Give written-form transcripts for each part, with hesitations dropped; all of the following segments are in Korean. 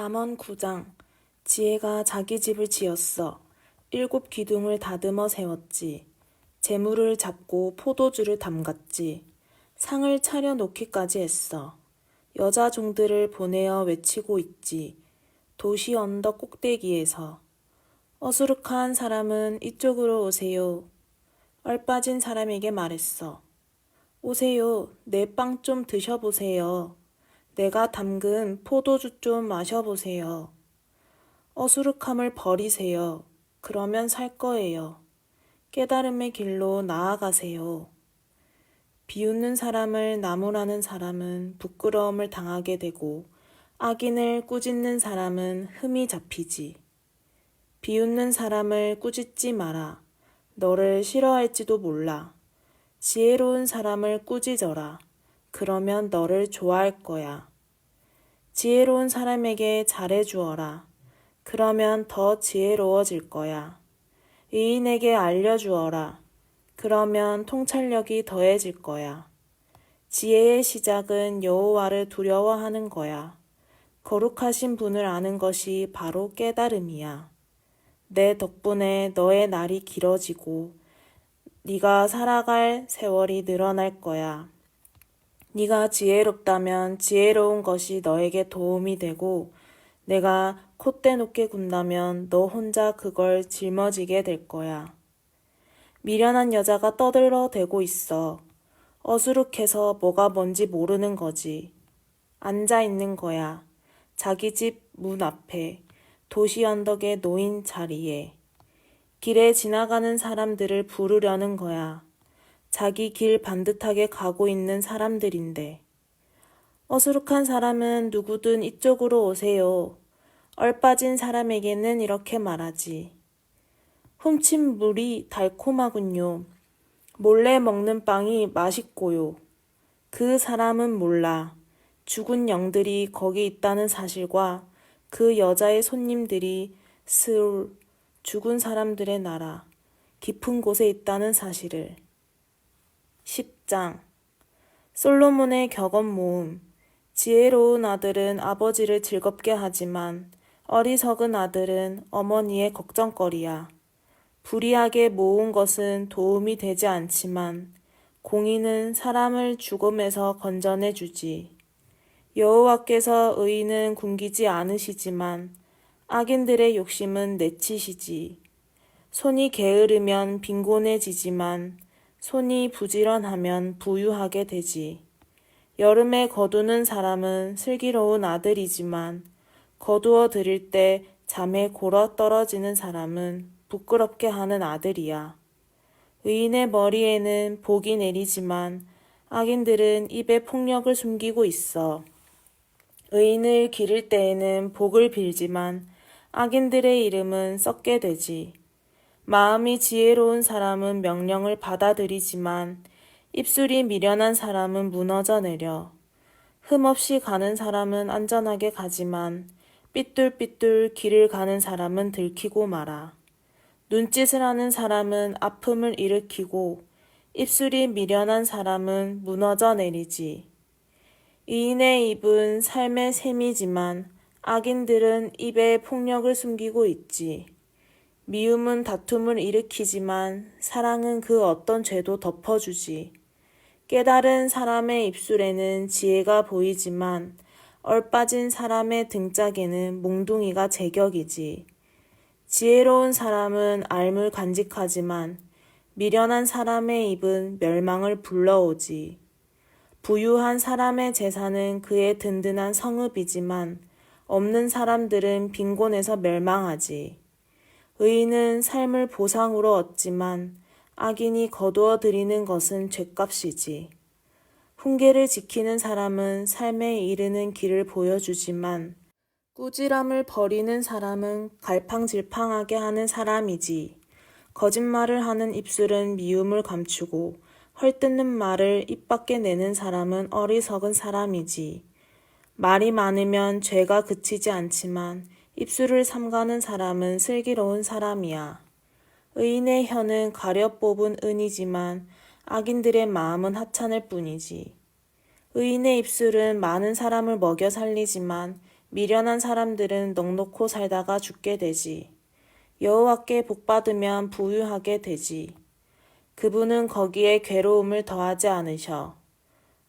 잠언 9장. 지혜가 자기 집을 지었어. 7 기둥을 다듬어 세웠지. 재물을 잡고 포도주를 담갔지. 상을 차려 놓기까지 했어. 여자 종들을 보내어 외치고 있지. 도시 언덕 꼭대기에서. 어수룩한 사람은 이쪽으로 오세요. 얼빠진 사람에게 말했어. 오세요. 내 빵 좀 드셔보세요. 내가 담근 포도주 좀 마셔보세요. 어수룩함을 버리세요. 그러면 살 거예요. 깨달음의 길로 나아가세요. 비웃는 사람을 나무라는 사람은 부끄러움을 당하게 되고 악인을 꾸짖는 사람은 흠이 잡히지. 비웃는 사람을 꾸짖지 마라. 너를 싫어할지도 몰라. 지혜로운 사람을 꾸짖어라. 그러면 너를 좋아할 거야. 지혜로운 사람에게 잘해주어라. 그러면 더 지혜로워질 거야. 의인에게 알려주어라. 그러면 통찰력이 더해질 거야. 지혜의 시작은 여호와를 두려워하는 거야. 거룩하신 분을 아는 것이 바로 깨달음이야. 내 덕분에 너의 날이 길어지고 네가 살아갈 세월이 늘어날 거야. 네가 지혜롭다면 지혜로운 것이 너에게 도움이 되고 내가 콧대 높게 군다면 너 혼자 그걸 짊어지게 될 거야. 미련한 여자가 떠들어대고 있어. 어수룩해서 뭐가 뭔지 모르는 거지. 앉아 있는 거야. 자기 집 문 앞에, 도시 언덕에 놓인 자리에. 길에 지나가는 사람들을 부르려는 거야. 자기 길 반듯하게 가고 있는 사람들인데. 어수룩한 사람은 누구든 이쪽으로 오세요. 얼빠진 사람에게는 이렇게 말하지. 훔친 물이 달콤하군요. 몰래 먹는 빵이 맛있고요. 그 사람은 몰라. 죽은 영들이 거기 있다는 사실과 그 여자의 손님들이 스울, 죽은 사람들의 나라, 깊은 곳에 있다는 사실을. 10장. 솔로몬의 격언 모음. 지혜로운 아들은 아버지를 즐겁게 하지만 어리석은 아들은 어머니의 걱정거리야. 불의하게 모은 것은 도움이 되지 않지만 공의는 사람을 죽음에서 건져내주지. 여호와께서 의인은 굶기지 않으시지만 악인들의 욕심은 내치시지. 손이 게으르면 빈곤해지지만 손이 부지런하면 부유하게 되지. 여름에 거두는 사람은 슬기로운 아들이지만 거두어 들일 때 잠에 골어 떨어지는 사람은 부끄럽게 하는 아들이야. 의인의 머리에는 복이 내리지만 악인들은 입에 폭력을 숨기고 있어. 의인을 기를 때에는 복을 빌지만 악인들의 이름은 썩게 되지. 마음이 지혜로운 사람은 명령을 받아들이지만 입술이 미련한 사람은 무너져 내려. 흠없이 가는 사람은 안전하게 가지만 삐뚤삐뚤 길을 가는 사람은 들키고 말아. 눈짓을 하는 사람은 아픔을 일으키고 입술이 미련한 사람은 무너져 내리지. 의인의 입은 삶의 셈이지만 악인들은 입에 폭력을 숨기고 있지. 미움은 다툼을 일으키지만 사랑은 그 어떤 죄도 덮어주지. 깨달은 사람의 입술에는 지혜가 보이지만 얼빠진 사람의 등짝에는 몽둥이가 제격이지. 지혜로운 사람은 삶을 간직하지만 미련한 사람의 입은 멸망을 불러오지. 부유한 사람의 재산은 그의 든든한 성읍이지만 없는 사람들은 빈곤에서 멸망하지. 의인은 삶을 보상으로 얻지만 악인이 거두어 들이는 것은 죗값이지. 훈계를 지키는 사람은 삶에 이르는 길을 보여주지만 꾸지람을 버리는 사람은 갈팡질팡하게 하는 사람이지. 거짓말을 하는 입술은 미움을 감추고 헐뜯는 말을 입 밖에 내는 사람은 어리석은 사람이지. 말이 많으면 죄가 그치지 않지만 입술을 삼가는 사람은 슬기로운 사람이야. 의인의 혀는 가려 뽑은 은이지만 악인들의 마음은 하찮을 뿐이지. 의인의 입술은 많은 사람을 먹여 살리지만 미련한 사람들은 넉넉고 살다가 죽게 되지. 여호와께 복받으면 부유하게 되지. 그분은 거기에 괴로움을 더하지 않으셔.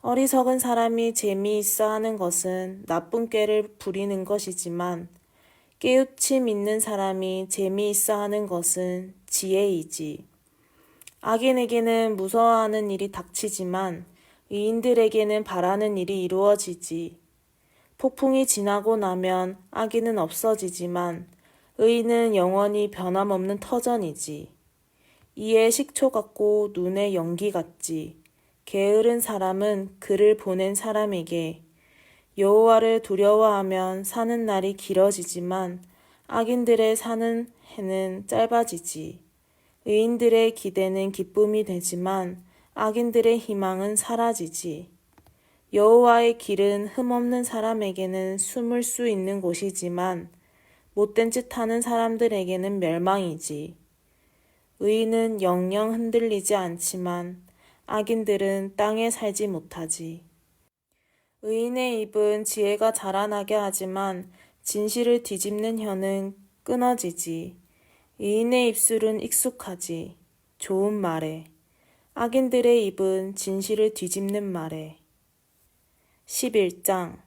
어리석은 사람이 재미있어 하는 것은 나쁜 꾀를 부리는 것이지만 깨우침 있는 사람이 재미있어 하는 것은 지혜이지. 악인에게는 무서워하는 일이 닥치지만 의인들에게는 바라는 일이 이루어지지. 폭풍이 지나고 나면 악인은 없어지지만 의인은 영원히 변함없는 터전이지. 이에 식초 같고 눈에 연기 같지. 게으른 사람은 그를 보낸 사람에게 여호와를 두려워하면 사는 날이 길어지지만 악인들의 사는 해는 짧아지지. 의인들의 기대는 기쁨이 되지만 악인들의 희망은 사라지지. 여호와의 길은 흠없는 사람에게는 숨을 수 있는 곳이지만 못된 짓 하는 사람들에게는 멸망이지. 의인은 영영 흔들리지 않지만 악인들은 땅에 살지 못하지. 의인의 입은 지혜가 자라나게 하지만 진실을 뒤집는 혀는 끊어지지. 의인의 입술은 익숙하지. 좋은 말에. 악인들의 입은 진실을 뒤집는 말에. 11장.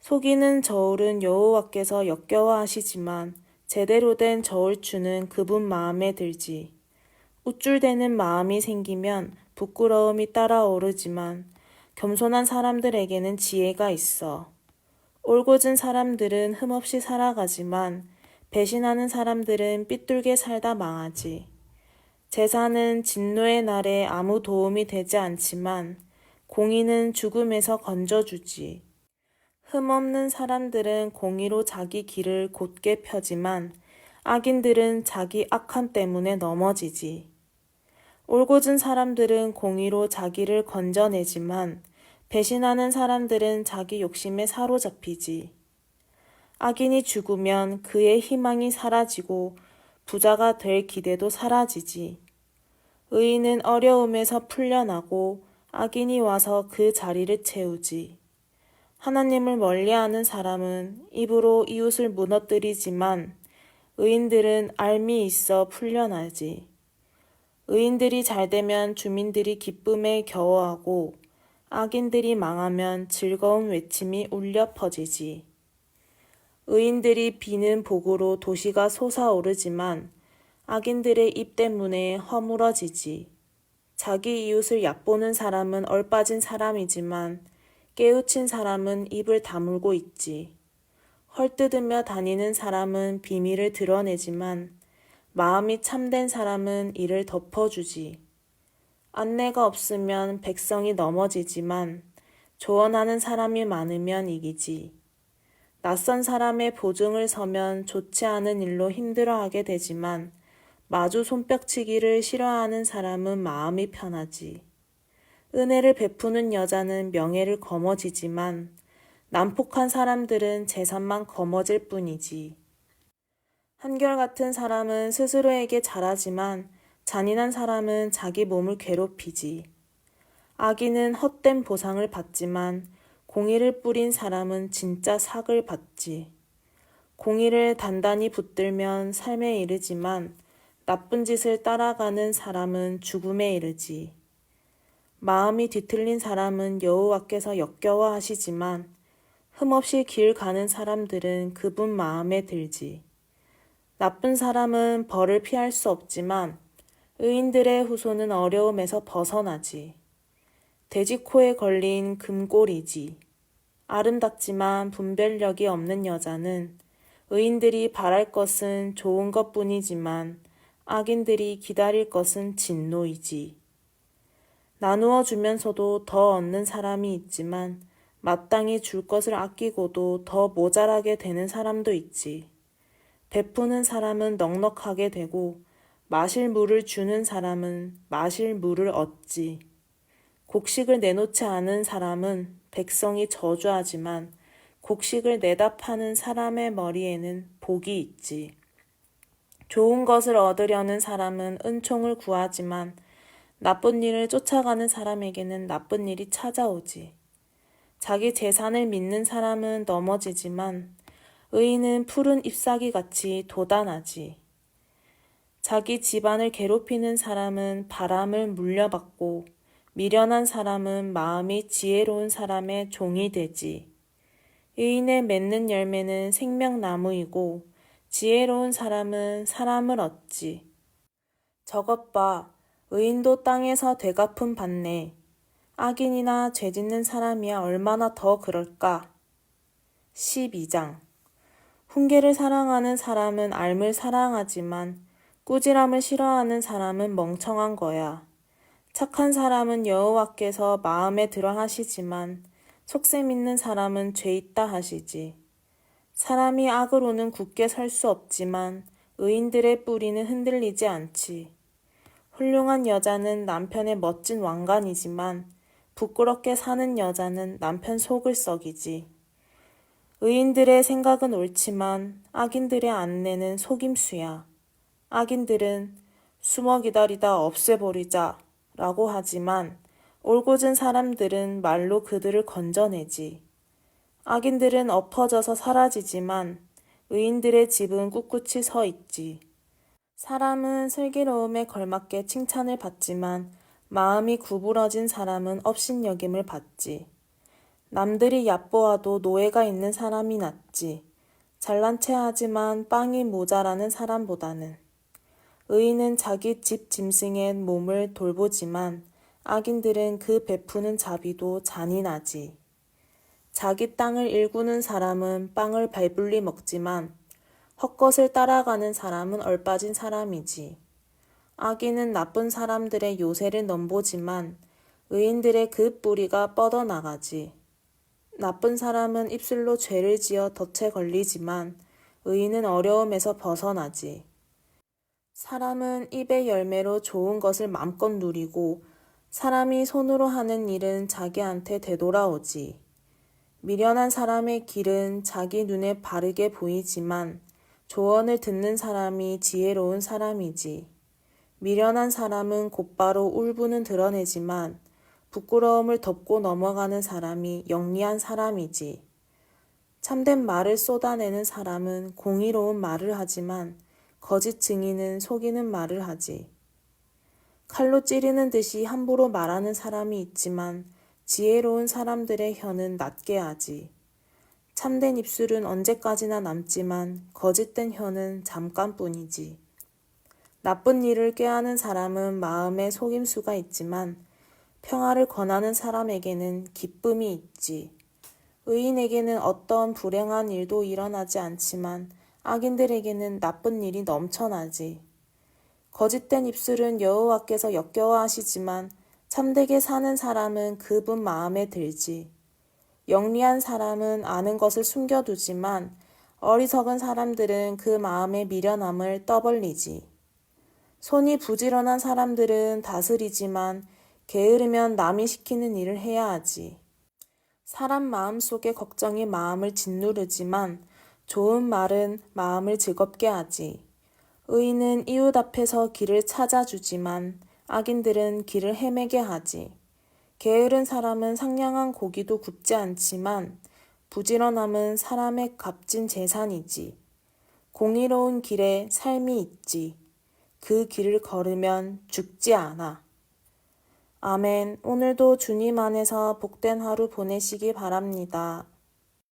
속이는 저울은 여호와께서 역겨워하시지만 제대로 된 저울추는 그분 마음에 들지. 우쭐대는 마음이 생기면 부끄러움이 따라오르지만 겸손한 사람들에게는 지혜가 있어. 올곧은 사람들은 흠없이 살아가지만 배신하는 사람들은 삐뚤게 살다 망하지. 제사는 진노의 날에 아무 도움이 되지 않지만 공의는 죽음에서 건져주지. 흠없는 사람들은 공의로 자기 길을 곧게 펴지만 악인들은 자기 악함 때문에 넘어지지. 올곧은 사람들은 공의로 자기를 건져내지만 배신하는 사람들은 자기 욕심에 사로잡히지. 악인이 죽으면 그의 희망이 사라지고 부자가 될 기대도 사라지지. 의인은 어려움에서 풀려나고 악인이 와서 그 자리를 채우지. 하나님을 멀리하는 사람은 입으로 이웃을 무너뜨리지만 의인들은 알미 있어 풀려나지. 의인들이 잘되면 주민들이 기쁨에 겨워하고 악인들이 망하면 즐거운 외침이 울려 퍼지지. 의인들이 비는 복으로 도시가 솟아오르지만 악인들의 입 때문에 허물어지지. 자기 이웃을 얕보는 사람은 얼빠진 사람이지만 깨우친 사람은 입을 다물고 있지. 헐뜯으며 다니는 사람은 비밀을 드러내지만 마음이 참된 사람은 이를 덮어주지. 안내가 없으면 백성이 넘어지지만 조언하는 사람이 많으면 이기지. 낯선 사람의 보증을 서면 좋지 않은 일로 힘들어하게 되지만 마주 손뼉치기를 싫어하는 사람은 마음이 편하지. 은혜를 베푸는 여자는 명예를 거머쥐지만 난폭한 사람들은 재산만 거머쥘 뿐이지. 한결같은 사람은 스스로에게 잘하지만 잔인한 사람은 자기 몸을 괴롭히지. 악인은 헛된 보상을 받지만 공의를 뿌린 사람은 진짜 삭을 받지. 공의를 단단히 붙들면 삶에 이르지만 나쁜 짓을 따라가는 사람은 죽음에 이르지. 마음이 뒤틀린 사람은 여호와께서 역겨워하시지만 흠없이 길 가는 사람들은 그분 마음에 들지. 나쁜 사람은 벌을 피할 수 없지만 의인들의 후손은 어려움에서 벗어나지. 돼지 코에 걸린 금골이지. 아름답지만 분별력이 없는 여자는 의인들이 바랄 것은 좋은 것뿐이지만 악인들이 기다릴 것은 진노이지. 나누어 주면서도 더 얻는 사람이 있지만 마땅히 줄 것을 아끼고도 더 모자라게 되는 사람도 있지. 베푸는 사람은 넉넉하게 되고 마실 물을 주는 사람은 마실 물을 얻지. 곡식을 내놓지 않은 사람은 백성이 저주하지만 곡식을 내다 파는 사람의 머리에는 복이 있지. 좋은 것을 얻으려는 사람은 은총을 구하지만 나쁜 일을 쫓아가는 사람에게는 나쁜 일이 찾아오지. 자기 재산을 믿는 사람은 넘어지지만 의인은 푸른 잎사귀같이 도단하지. 자기 집안을 괴롭히는 사람은 바람을 물려받고 미련한 사람은 마음이 지혜로운 사람의 종이 되지. 의인의 맺는 열매는 생명나무이고 지혜로운 사람은 사람을 얻지. 저것 봐, 의인도 땅에서 되갚음 받네. 악인이나 죄짓는 사람이야 얼마나 더 그럴까? 12장. 훈계를 사랑하는 사람은 앓을 사랑하지만 꾸지람을 싫어하는 사람은 멍청한 거야. 착한 사람은 여호와께서 마음에 들어 하시지만 속셈 있는 사람은 죄 있다 하시지. 사람이 악으로는 굳게 설 수 없지만 의인들의 뿌리는 흔들리지 않지. 훌륭한 여자는 남편의 멋진 왕관이지만 부끄럽게 사는 여자는 남편 속을 썩이지. 의인들의 생각은 옳지만 악인들의 안내는 속임수야. 악인들은 숨어 기다리다 없애버리자 라고 하지만 올곧은 사람들은 말로 그들을 건져내지. 악인들은 엎어져서 사라지지만 의인들의 집은 꿋꿋이 서 있지. 사람은 슬기로움에 걸맞게 칭찬을 받지만 마음이 구부러진 사람은 업신여김을 받지. 남들이 얕보아도 노예가 있는 사람이 낫지. 잘난 체 하지만 빵이 모자라는 사람보다는. 의인은 자기 집 짐승의 몸을 돌보지만 악인들은 그 베푸는 자비도 잔인하지. 자기 땅을 일구는 사람은 빵을 배불리 먹지만 헛것을 따라가는 사람은 얼빠진 사람이지. 악인은 나쁜 사람들의 요새를 넘보지만 의인들의 그 뿌리가 뻗어나가지. 나쁜 사람은 입술로 죄를 지어 덫에 걸리지만 의인은 어려움에서 벗어나지. 사람은 입의 열매로 좋은 것을 맘껏 누리고 사람이 손으로 하는 일은 자기한테 되돌아오지. 미련한 사람의 길은 자기 눈에 바르게 보이지만 조언을 듣는 사람이 지혜로운 사람이지. 미련한 사람은 곧바로 울분은 드러내지만 부끄러움을 덮고 넘어가는 사람이 영리한 사람이지. 참된 말을 쏟아내는 사람은 공의로운 말을 하지만 거짓 증인은 속이는 말을 하지. 칼로 찌르는 듯이 함부로 말하는 사람이 있지만 지혜로운 사람들의 혀는 낮게 하지. 참된 입술은 언제까지나 남지만 거짓된 혀는 잠깐뿐이지. 나쁜 일을 꾀하는 사람은 마음에 속임수가 있지만 평화를 권하는 사람에게는 기쁨이 있지. 의인에게는 어떤 불행한 일도 일어나지 않지만 악인들에게는 나쁜 일이 넘쳐나지. 거짓된 입술은 여호와께서 역겨워하시지만 참되게 사는 사람은 그분 마음에 들지. 영리한 사람은 아는 것을 숨겨두지만 어리석은 사람들은 그 마음의 미련함을 떠벌리지. 손이 부지런한 사람들은 다스리지만 게으르면 남이 시키는 일을 해야 하지. 사람 마음 속에 걱정이 마음을 짓누르지만 좋은 말은 마음을 즐겁게 하지. 의인은 이웃 앞에서 길을 찾아주지만 악인들은 길을 헤매게 하지. 게으른 사람은 상냥한 고기도 굽지 않지만 부지런함은 사람의 값진 재산이지. 공의로운 길에 삶이 있지. 그 길을 걸으면 죽지 않아. 아멘. 오늘도 주님 안에서 복된 하루 보내시기 바랍니다.